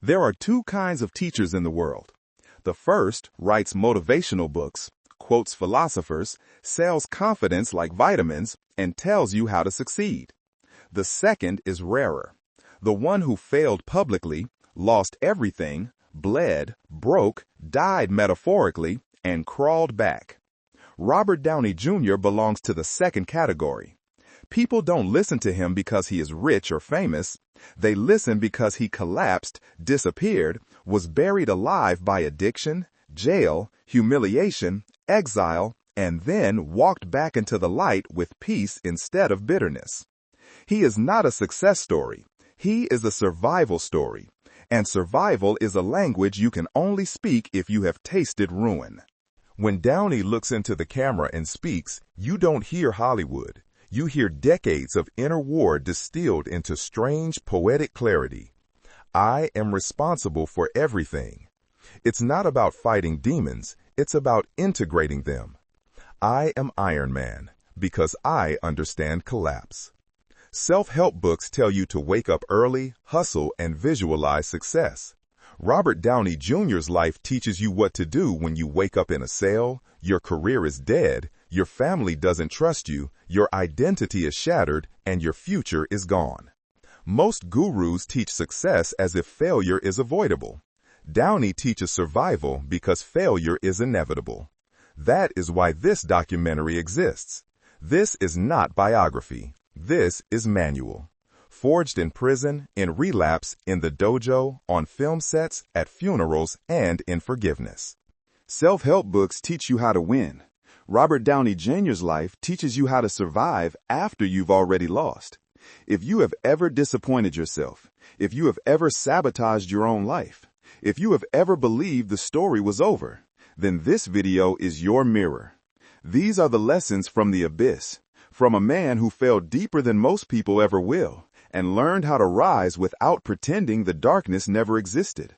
There are two kinds of teachers in the world. The first writes motivational books, quotes philosophers, sells confidence like vitamins, and tells you how to succeed. The second is rarer. The one who failed publicly, lost everything, bled, broke, died metaphorically, and crawled back. Robert Downey Jr. belongs to the second category. People don't listen to him because he is rich or famous. They listen because he collapsed, disappeared, was buried alive by addiction, jail, humiliation, exile, and then walked back into the light with peace instead of bitterness. He is not a success story. He is a survival story. And survival is a language you can only speak if you have tasted ruin. When Downey looks into the camera and speaks, you don't hear Hollywood. You hear decades of inner war distilled into strange, poetic clarity. I am responsible for everything. It's not about fighting demons, it's about integrating them. I am Iron Man, because I understand collapse. Self-help books tell you to wake up early, hustle, and visualize success. Robert Downey Jr.'s life teaches you what to do when you wake up in a cell, your career is dead, your family doesn't trust you, your identity is shattered, and your future is gone. Most gurus teach success as if failure is avoidable. Downey teaches survival because failure is inevitable. That is why this documentary exists. This is not biography. This is manual. Forged in prison, in relapse, in the dojo, on film sets, at funerals, and in forgiveness. Self-help books teach you how to win. Robert Downey Jr.'s life teaches you how to survive after you've already lost. If you have ever disappointed yourself, if you have ever sabotaged your own life, if you have ever believed the story was over, then this video is your mirror. These are the lessons from the abyss, from a man who fell deeper than most people ever will, and learned how to rise without pretending the darkness never existed.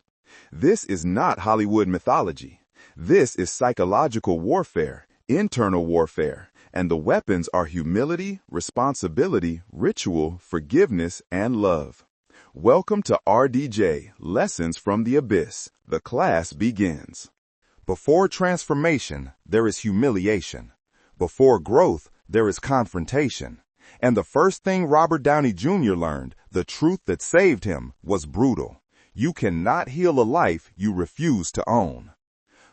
This is not Hollywood mythology. This is psychological warfare, internal warfare, and the weapons are humility, responsibility, ritual, forgiveness, and love. Welcome to RDJ, Lessons from the Abyss. The class begins. Before transformation, there is humiliation. Before growth, there is confrontation. And the first thing Robert Downey Jr. learned, the truth that saved him, was brutal. You cannot heal a life you refuse to own.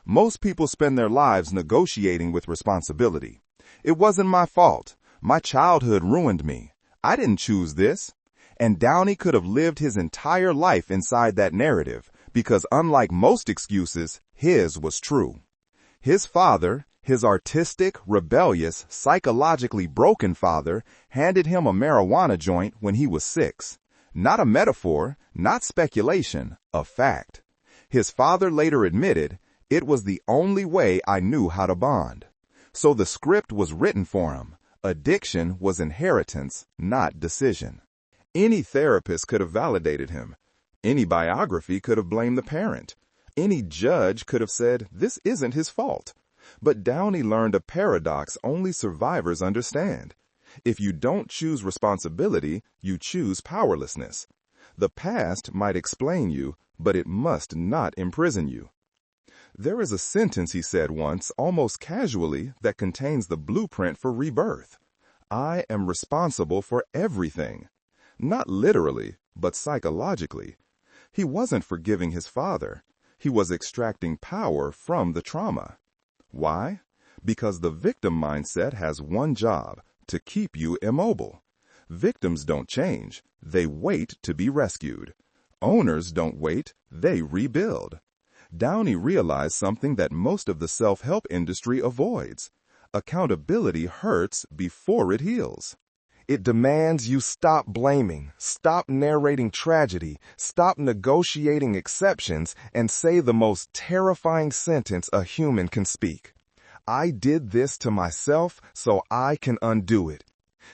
Most people spend their lives negotiating with responsibility. It wasn't my fault. My childhood ruined me. I didn't choose this. And Downey could have lived his entire life inside that narrative, because unlike most excuses, his was true. His father, his artistic, rebellious, psychologically broken father, handed him a marijuana joint when he was 6. Not a metaphor, not speculation, a fact. His father later admitted, "It was the only way I knew how to bond." So the script was written for him. Addiction was inheritance, not decision. Any therapist could have validated him. Any biography could have blamed the parent. Any judge could have said, this isn't his fault. But Downey learned a paradox only survivors understand. If you don't choose responsibility, you choose powerlessness. The past might explain you, but it must not imprison you. There is a sentence he said once, almost casually, that contains the blueprint for rebirth. I am responsible for everything. Not literally, but psychologically. He wasn't forgiving his father. He was extracting power from the trauma. Why? Because the victim mindset has one job, to keep you immobile. Victims don't change. They wait to be rescued. Owners don't wait. They rebuild. Downey realized something that most of the self-help industry avoids. Accountability hurts before it heals. It demands you stop blaming, stop narrating tragedy, stop negotiating exceptions, and say the most terrifying sentence a human can speak. I did this to myself so I can undo it.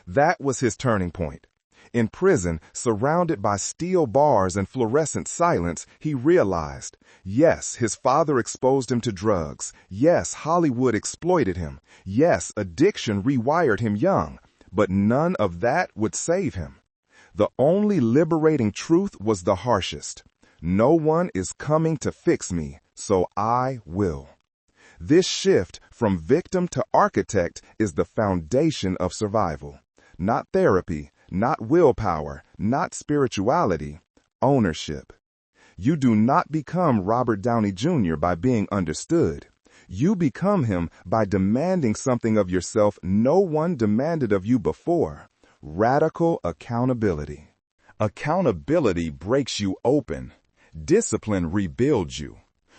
That was his turning point. In prison, surrounded by steel bars and fluorescent silence, he realized, yes, his father exposed him to drugs. Yes, Hollywood exploited him. Yes, addiction rewired him young. But none of that would save him. The only liberating truth was the harshest. No one is coming to fix me, so I will. This shift from victim to architect is the foundation of survival. Not therapy, not willpower, not spirituality, ownership. You do not become Robert Downey Jr. by being understood. You become him by demanding something of yourself no one demanded of you before. Radical accountability. Accountability breaks you open. Discipline rebuilds you.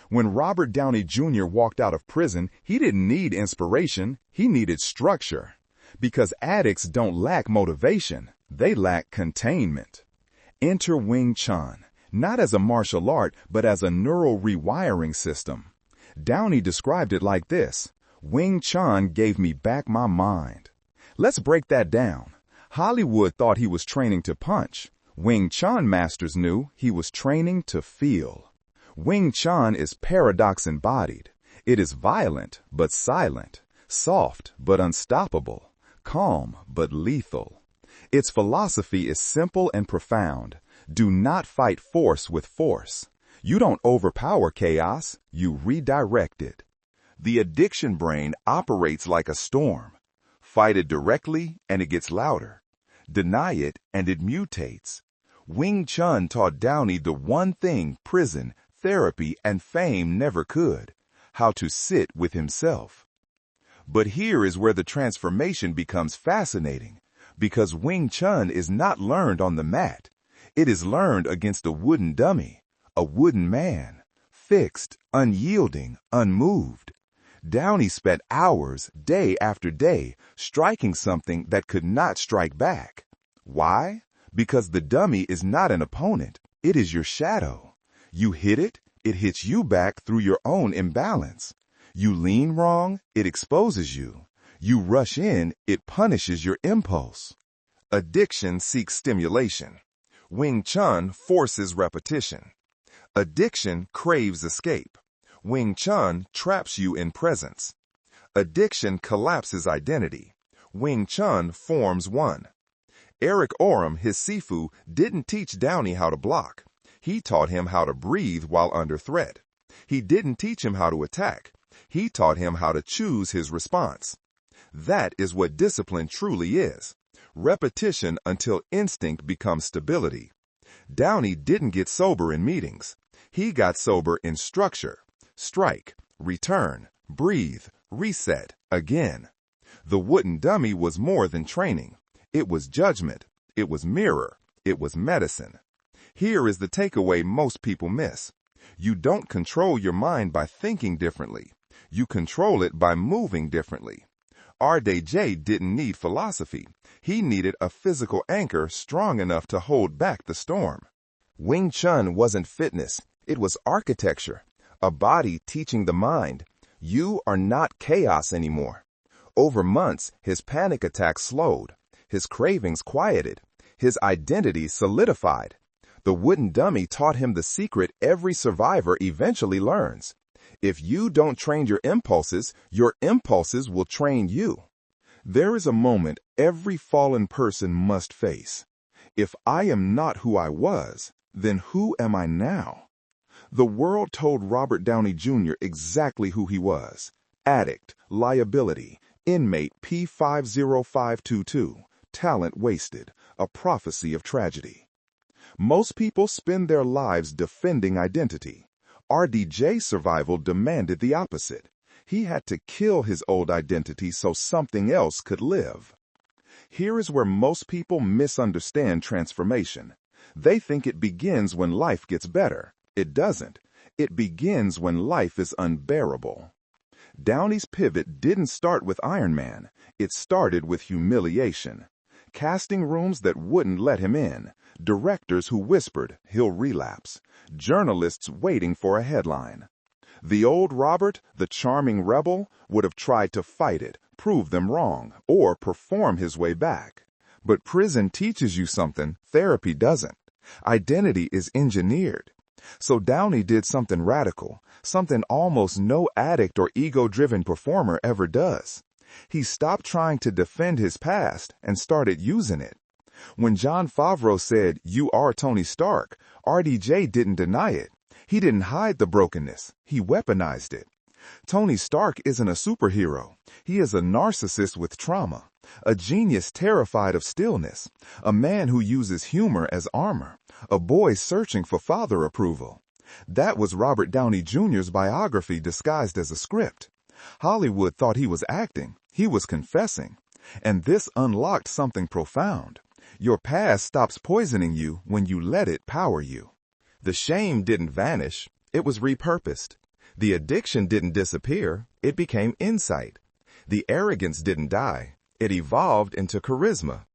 When Robert Downey Jr. walked out of prison, he didn't need inspiration, he needed structure. Because addicts don't lack motivation, they lack containment. Enter Wing Chun, not as a martial art, but as a neural rewiring system. Downey described it like this: Wing Chun gave me back my mind. Let's break that down. Hollywood thought he was training to punch. Wing Chun masters knew he was training to feel. Wing Chun is paradox embodied. It is violent but silent, soft but unstoppable, calm but lethal. Its philosophy is simple and profound. Do not fight force with force. You don't overpower chaos, you redirect it. The addiction brain operates like a storm. Fight it directly and it gets louder. Deny it and it mutates. Wing Chun taught Downey the one thing prison, therapy, and fame never could: how to sit with himself. But here is where the transformation becomes fascinating, because Wing Chun is not learned on the mat. It is learned against a wooden dummy, a wooden man, fixed, unyielding, unmoved. Downey spent hours, day after day, striking something that could not strike back. Why? Because the dummy is not an opponent, it is your shadow. You hit it, it hits you back through your own imbalance. You lean wrong, it exposes you. You rush in, it punishes your impulse. Addiction seeks stimulation. Wing Chun forces repetition. Addiction craves escape. Wing Chun traps you in presence. Addiction collapses identity. Wing Chun forms one. Eric Oram, his Sifu, didn't teach Downey how to block. He taught him how to breathe while under threat. He didn't teach him how to attack. He taught him how to choose his response. That is what discipline truly is. Repetition until instinct becomes stability. Downey didn't get sober in meetings. He got sober in structure. Strike, return, breathe, reset, again. The wooden dummy was more than training. It was judgment. It was mirror. It was medicine. Here is the takeaway most people miss. You don't control your mind by thinking differently. You control it by moving differently. RDJ didn't need philosophy. He needed a physical anchor strong enough to hold back the storm. Wing Chun wasn't fitness. It was architecture. A body teaching the mind, you are not chaos anymore. Over months, his panic attacks slowed. His cravings quieted. His identity solidified. The wooden dummy taught him the secret every survivor eventually learns. If you don't train your impulses will train you. There is a moment every fallen person must face. If I am not who I was, then who am I now? The world told Robert Downey Jr. exactly who he was. Addict, liability, inmate P50522, talent wasted, a prophecy of tragedy. Most people spend their lives defending identity. RDJ's survival demanded the opposite. He had to kill his old identity so something else could live. Here is where most people misunderstand transformation. They think it begins when life gets better. It doesn't. It begins when life is unbearable. Downey's pivot didn't start with Iron Man. It started with humiliation. Casting rooms that wouldn't let him in. Directors who whispered, he'll relapse. Journalists waiting for a headline. The old Robert, the charming rebel, would have tried to fight it, prove them wrong, or perform his way back. But prison teaches you something therapy doesn't. Identity is engineered. So Downey did something radical, something almost no addict or ego-driven performer ever does. He stopped trying to defend his past and started using it. When Jon Favreau said, "You are Tony Stark," RDJ didn't deny it. He didn't hide the brokenness. He weaponized it. Tony Stark isn't a superhero. He is a narcissist with trauma, a genius terrified of stillness, a man who uses humor as armor, a boy searching for father approval. That was Robert Downey Jr.'s biography disguised as a script. Hollywood thought he was acting. He was confessing. And this unlocked something profound. Your past stops poisoning you when you let it power you. The shame didn't vanish. It was repurposed. The addiction didn't disappear. It became insight. The arrogance didn't die. It evolved into charisma.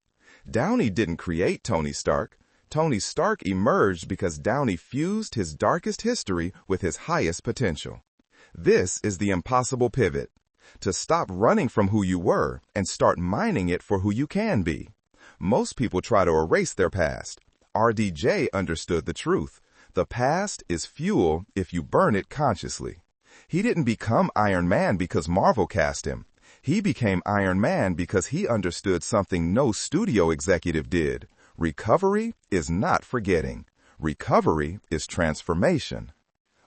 Downey didn't create Tony Stark. Tony Stark emerged because Downey fused his darkest history with his highest potential. This is the impossible pivot. To stop running from who you were and start mining it for who you can be. Most people try to erase their past. RDJ understood the truth. The past is fuel if you burn it consciously. He didn't become Iron Man because Marvel cast him. He became Iron Man because he understood something no studio executive did. Recovery is not forgetting. Recovery is transformation.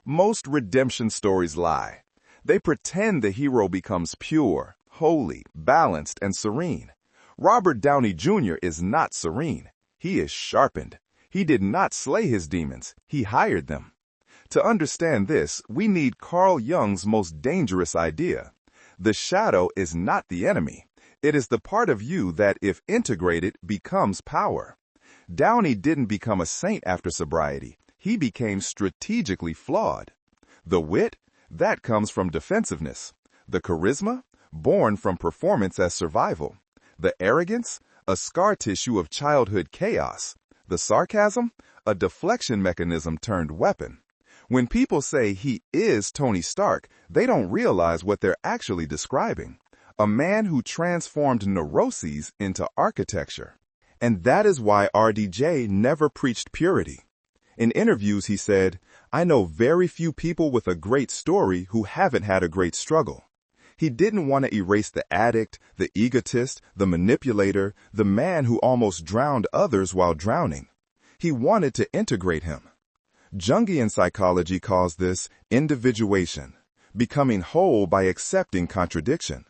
Most redemption stories lie. They pretend the hero becomes pure, holy, balanced, and serene. Robert Downey Jr. is not serene. He is sharpened. He did not slay his demons. He hired them. To understand this, we need Carl Jung's most dangerous idea. The shadow is not the enemy. It is the part of you that, if integrated, becomes power. Downey didn't become a saint after sobriety. He became strategically flawed. The wit? That comes from defensiveness. The charisma? Born from performance as survival. The arrogance? A scar tissue of childhood chaos. The sarcasm? A deflection mechanism turned weapon. When people say he is Tony Stark, they don't realize what they're actually describing. A man who transformed neuroses into architecture. And that is why RDJ never preached purity. In interviews, he said, "I know very few people with a great story who haven't had a great struggle." He didn't want to erase the addict, the egotist, the manipulator, the man who almost drowned others while drowning. He wanted to integrate him. Jungian psychology calls this individuation, becoming whole by accepting contradiction.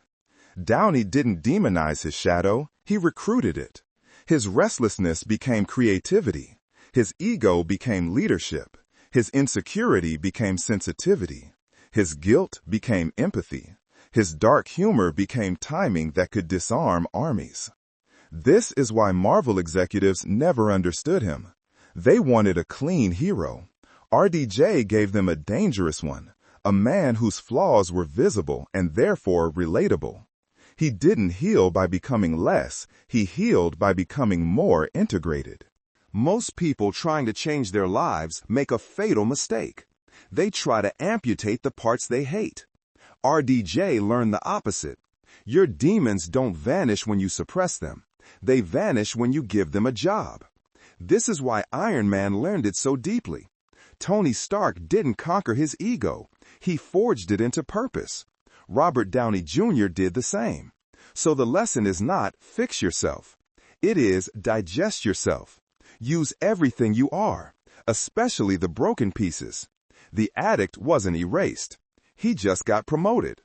Downey didn't demonize his shadow, he recruited it. His restlessness became creativity. His ego became leadership. His insecurity became sensitivity. His guilt became empathy. His dark humor became timing that could disarm armies. This is why Marvel executives never understood him. They wanted a clean hero. RDJ gave them a dangerous one, a man whose flaws were visible and therefore relatable. He didn't heal by becoming less, he healed by becoming more integrated. Most people trying to change their lives make a fatal mistake. They try to amputate the parts they hate. RDJ learned the opposite. Your demons don't vanish when you suppress them. They vanish when you give them a job. This is why Iron Man learned it so deeply. Tony Stark didn't conquer his ego. He forged it into purpose. Robert Downey Jr. did the same. So the lesson is not fix yourself. It is digest yourself. Use everything you are, especially the broken pieces. The addict wasn't erased. He just got promoted.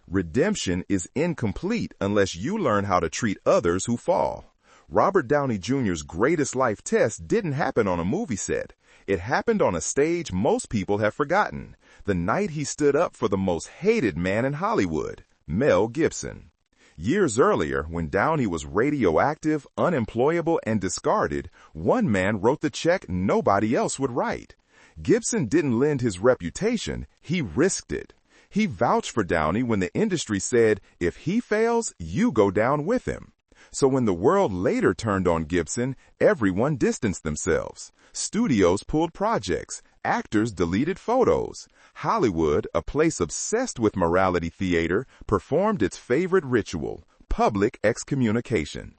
Redemption is incomplete unless you learn how to treat others who fall. Robert Downey Jr.'s greatest life test didn't happen on a movie set. It happened on a stage most people have forgotten. The night he stood up for the most hated man in Hollywood, Mel Gibson. Years earlier, when Downey was radioactive, unemployable, and discarded, one man wrote the check nobody else would write. Gibson didn't lend his reputation, he risked it. He vouched for Downey when the industry said, if he fails, you go down with him. So when the world later turned on Gibson, everyone distanced themselves. Studios pulled projects. Actors deleted photos. Hollywood, a place obsessed with morality theater, performed its favorite ritual, public excommunication.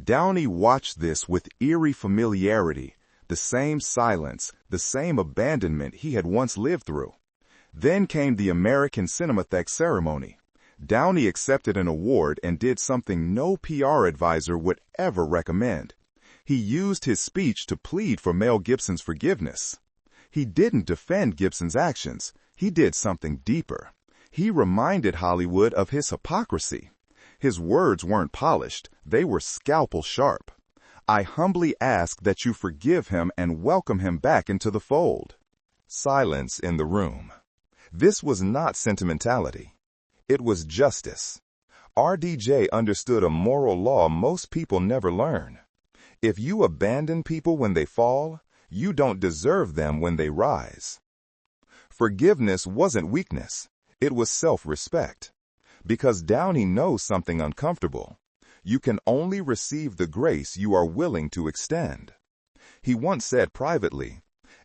Downey watched this with eerie familiarity, the same silence, the same abandonment he had once lived through. Then came the American Cinematheque ceremony. Downey accepted an award and did something no PR advisor would ever recommend. He used his speech to plead for Mel Gibson's forgiveness. He didn't defend Gibson's actions. He did something deeper. He reminded Hollywood of his hypocrisy. His words weren't polished. They were scalpel sharp. "I humbly ask that you forgive him and welcome him back into the fold." Silence in the room. This was not sentimentality. It was justice. RDJ understood a moral law most people never learn. If you abandon people when they fall, you don't deserve them when they rise. Forgiveness wasn't weakness. It was self-respect. Because Downey knows something uncomfortable. You can only receive the grace you are willing to extend. He once said privately,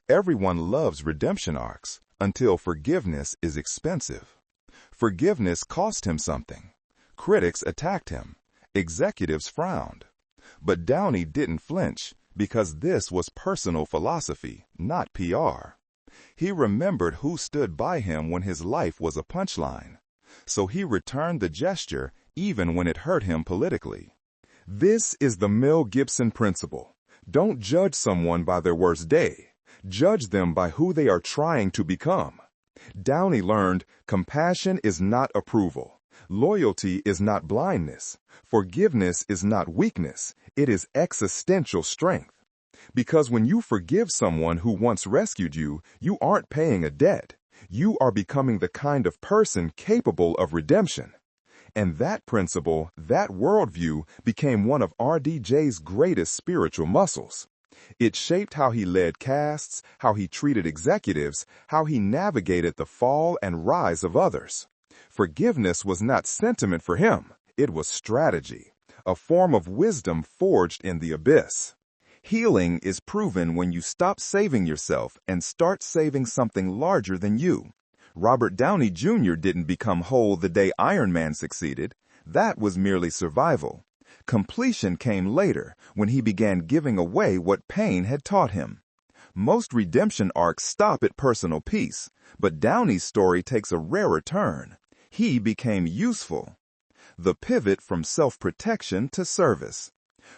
"Everyone loves redemption arcs until forgiveness is expensive." Forgiveness cost him something. Critics attacked him. Executives frowned. But Downey didn't flinch because this was personal philosophy, not PR. He remembered who stood by him when his life was a punchline. So he returned the gesture even when it hurt him politically. This is the Mel Gibson Principle. Don't judge someone by their worst day. Judge them by who they are trying to become. Downey learned compassion is not approval. Loyalty is not blindness. Forgiveness is not weakness. It is existential strength. Because when you forgive someone who once rescued you, you aren't paying a debt. You are becoming the kind of person capable of redemption. And that principle, that worldview, became one of RDJ's greatest spiritual muscles. It shaped how he led casts, how he treated executives, how he navigated the fall and rise of others. Forgiveness was not sentiment for him. It was strategy, a form of wisdom forged in the abyss. Healing is proven when you stop saving yourself and start saving something larger than you. Robert Downey Jr. didn't become whole the day Iron Man succeeded. That was merely survival. Completion came later when he began giving away what pain had taught him. Most redemption arcs stop at personal peace, but Downey's story takes a rarer turn. He became useful. The pivot from self-protection to service.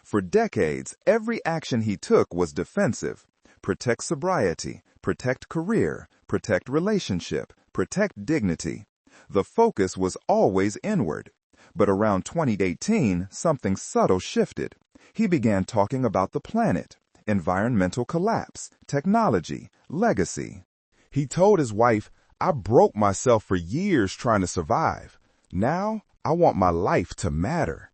For decades, every action he took was defensive. Protect sobriety, protect career, protect relationship, protect dignity. The focus was always inward. But around 2018, something subtle shifted. He began talking about the planet, environmental collapse, technology, legacy. He told his wife, "I broke myself for years trying to survive. Now, I want my life to matter."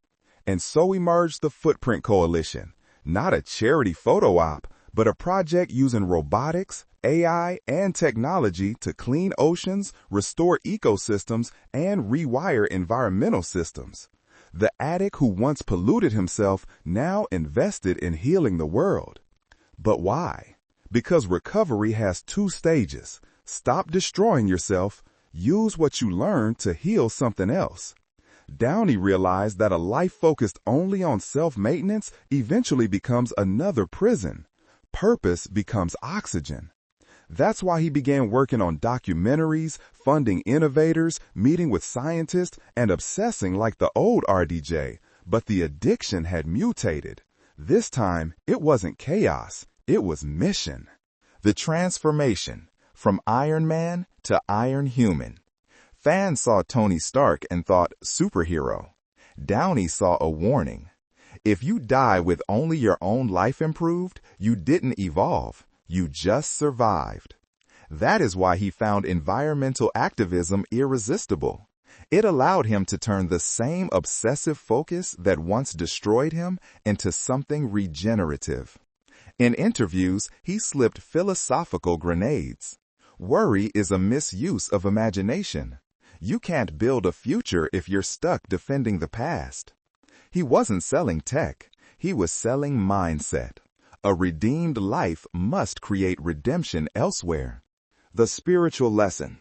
And so emerged the Footprint Coalition, not a charity photo op, but a project using robotics, AI, and technology to clean oceans, restore ecosystems, and rewire environmental systems. The addict who once polluted himself now invested in healing the world. But why? Because recovery has two stages. Stop destroying yourself. Use what you learned to heal something else. Downey realized that a life focused only on self-maintenance eventually becomes another prison. Purpose becomes oxygen. That's why he began working on documentaries, funding innovators, meeting with scientists, and obsessing like the old RDJ. But the addiction had mutated. This time, it wasn't chaos, it was mission. The transformation, from Iron Man to Iron Human. Fans saw Tony Stark and thought, superhero. Downey saw a warning. If you die with only your own life improved, you didn't evolve. You just survived. That is why he found environmental activism irresistible. It allowed him to turn the same obsessive focus that once destroyed him into something regenerative. In interviews, he slipped philosophical grenades. Worry is a misuse of imagination. You can't build a future if you're stuck defending the past. He wasn't selling tech. He was selling mindset. A redeemed life must create redemption elsewhere. The spiritual lesson.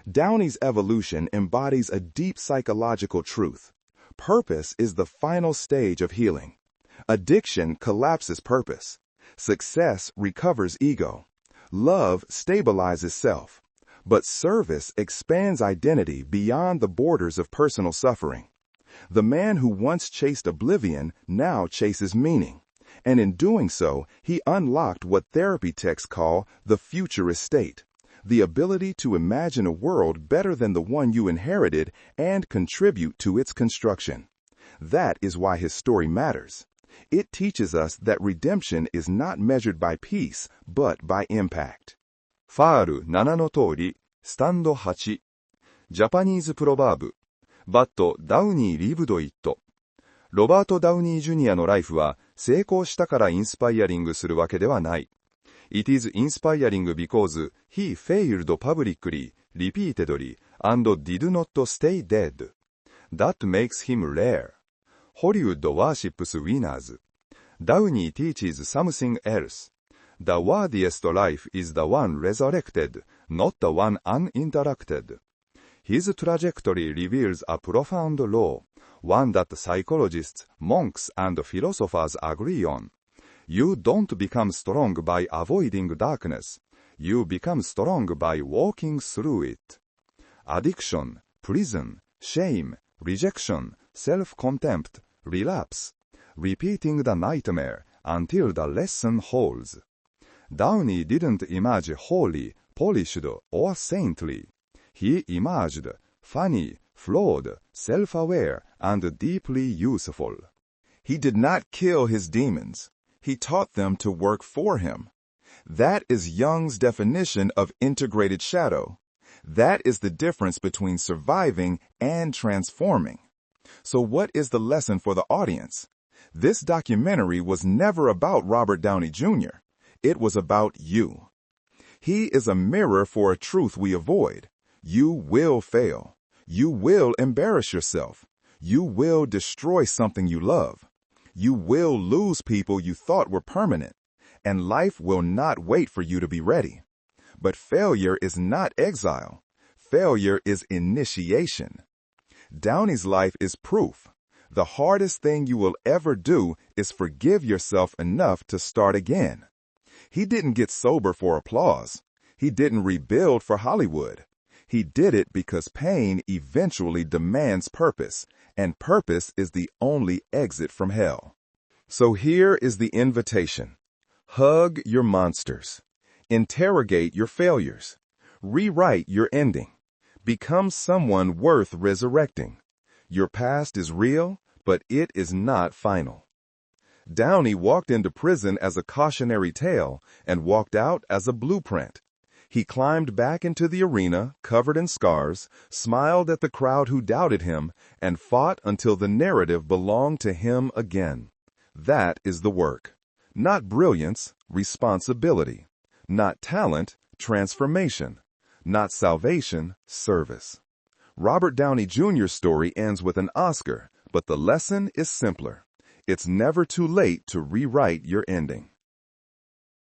Downey's evolution embodies a deep psychological truth. Purpose is the final stage of healing. Addiction collapses purpose. Success recovers ego. Love stabilizes self. But service expands identity beyond the borders of personal suffering. The man who once chased oblivion now chases meaning. And in doing so, he unlocked what therapy texts call the futurist state, the ability to imagine a world better than the one you inherited and contribute to its construction. That is why his story matters. It teaches us that redemption is not measured by peace, but by impact. ファール7の通り、スタンド8。ジャパニーズプロバーブ。But Downey lived it. ロバート・ダウニー・ジュニアのライフは成功したからインスパイアリングするわけではない。It is inspiring because he failed publicly, repeatedly, and did not stay dead. That makes him rare. Hollywood worships winners. Downey teaches something else. The worthiest life is the one resurrected, not the one uninterrupted. His trajectory reveals a profound law, one that psychologists, monks, and philosophers agree on. You don't become strong by avoiding darkness. You become strong by walking through it. Addiction, prison, shame, rejection, self-contempt, relapse. Repeating the nightmare until the lesson holds. Downey didn't emerge holy, polished, or saintly. He emerged funny, flawed, self-aware, and deeply useful. He did not kill his demons. He taught them to work for him. That is Jung's definition of integrated shadow. That is the difference between surviving and transforming. So what is the lesson for the audience? This documentary was never about Robert Downey Jr. It was about you. He is a mirror for a truth we avoid. You will fail. You will embarrass yourself. You will destroy something you love. You will lose people you thought were permanent. And life will not wait for you to be ready. But failure is not exile. Failure is initiation. Downey's life is proof. The hardest thing you will ever do is forgive yourself enough to start again. He didn't get sober for applause. He didn't rebuild for Hollywood. He did it because pain eventually demands purpose, and purpose is the only exit from hell. So here is the invitation. Hug your monsters. Interrogate your failures. Rewrite your ending. Become someone worth resurrecting. Your past is real, but it is not final. Downey walked into prison as a cautionary tale and walked out as a blueprint. He climbed back into the arena, covered in scars, smiled at the crowd who doubted him, and fought until the narrative belonged to him again. That is the work. Not brilliance, responsibility. Not talent, transformation. Not salvation, service. Robert Downey Jr.'s story ends with an Oscar, but the lesson is simpler. It's never too late to rewrite your ending.